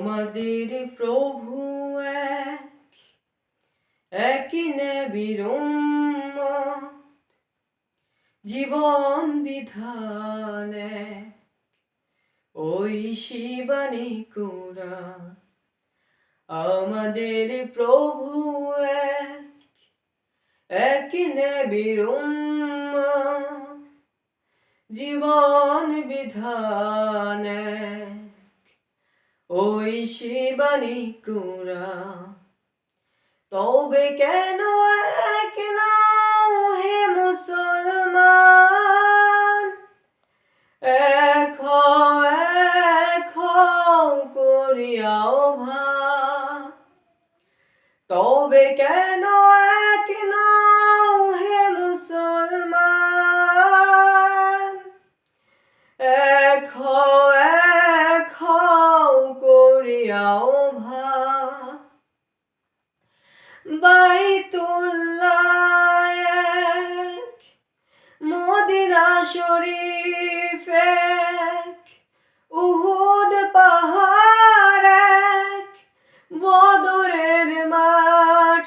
আমাদের প্রভু একই নবীর উম্মত, জীবন বিধান এক, ওই শিবানী কোরআন। আমাদের প্রভু একই নবীর উম্মত, জীবন বিধান এক, ওই শিবানী কোরআন। তবে কেন এক নাও হে মুসলমান, এক হও করিয়াও ভান। তবে কেন এক নাও হে মুসলমান, এক হও করিয়াও ভান। বাইতুল্লাহ এক, মদিনা শরীফ এক, উহুদ পাহাড় এক, বদরের মাঠ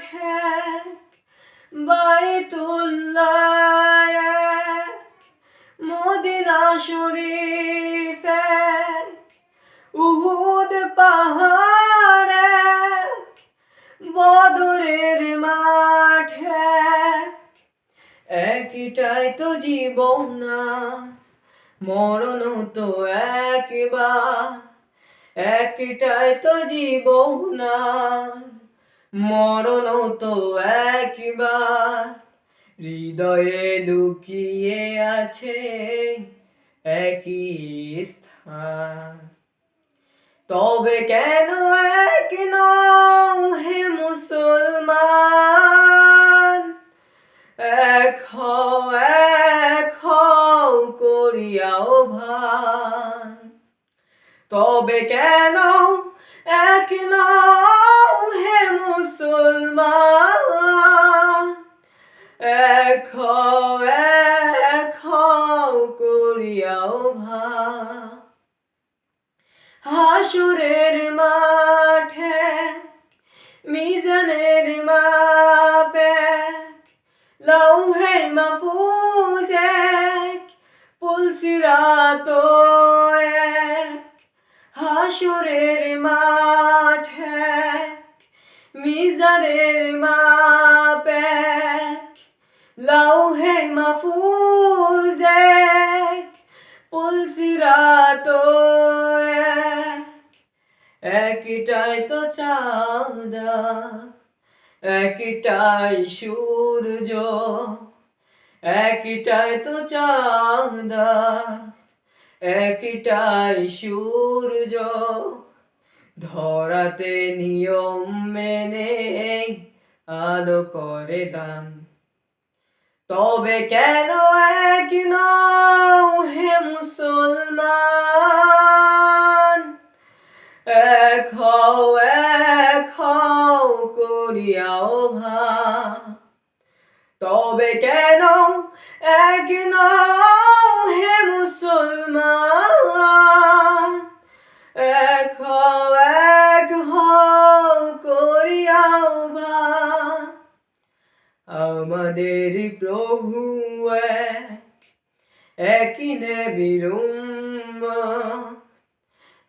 এক। বাইতুল্লাহ এক, মদিনা শরীফ এক, উহুদ পাহাড় এক, বদরের মাঠ এক। একটাই তো জীবন না, মরণ তো একবার। একটাই তো জীবন না, মরণ তো একবার। হৃদয়ে লুকিয়ে আছে একই স্থান। তবে কেন এক নও হে মুসলমান, এক হও করিয়াও ভান। তবে কেন এক নও হে মুসলমান, এক হও করিয়াও ভান। হাসুরের মাঠে মিজানের মাপ এক, লৌহে মাহফুজ এক, পুলসিরাত এক। হাসুরের মাঠে মিজানের মাপ এক, লৌহে মাহফুজ এক, পুলসিরাত এক। একটাই তো চাঁদা, একটাই সূর্য, একটাই তো চাঁদা, একটাই সূর্য। ধরাতে নিয়ম মেনে আলো করে দান। তবে কেন এক নও হে মুসলমান, এক হও করিয়াও ভান। তবে কেন এক নও হে মুসলমান, এক হও করিয়াও ভান। আমাদের প্রভু একই নবীর উম্মত,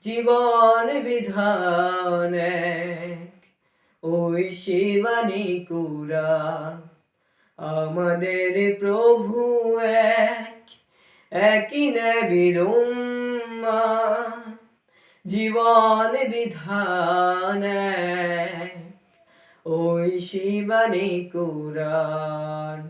জীবন বিধান এক, ওই শিবানী কোরআন। আমাদের প্রভু একই নবীর উম্মত, জীবন বিধান এক, ওই শিবানী কোরআন।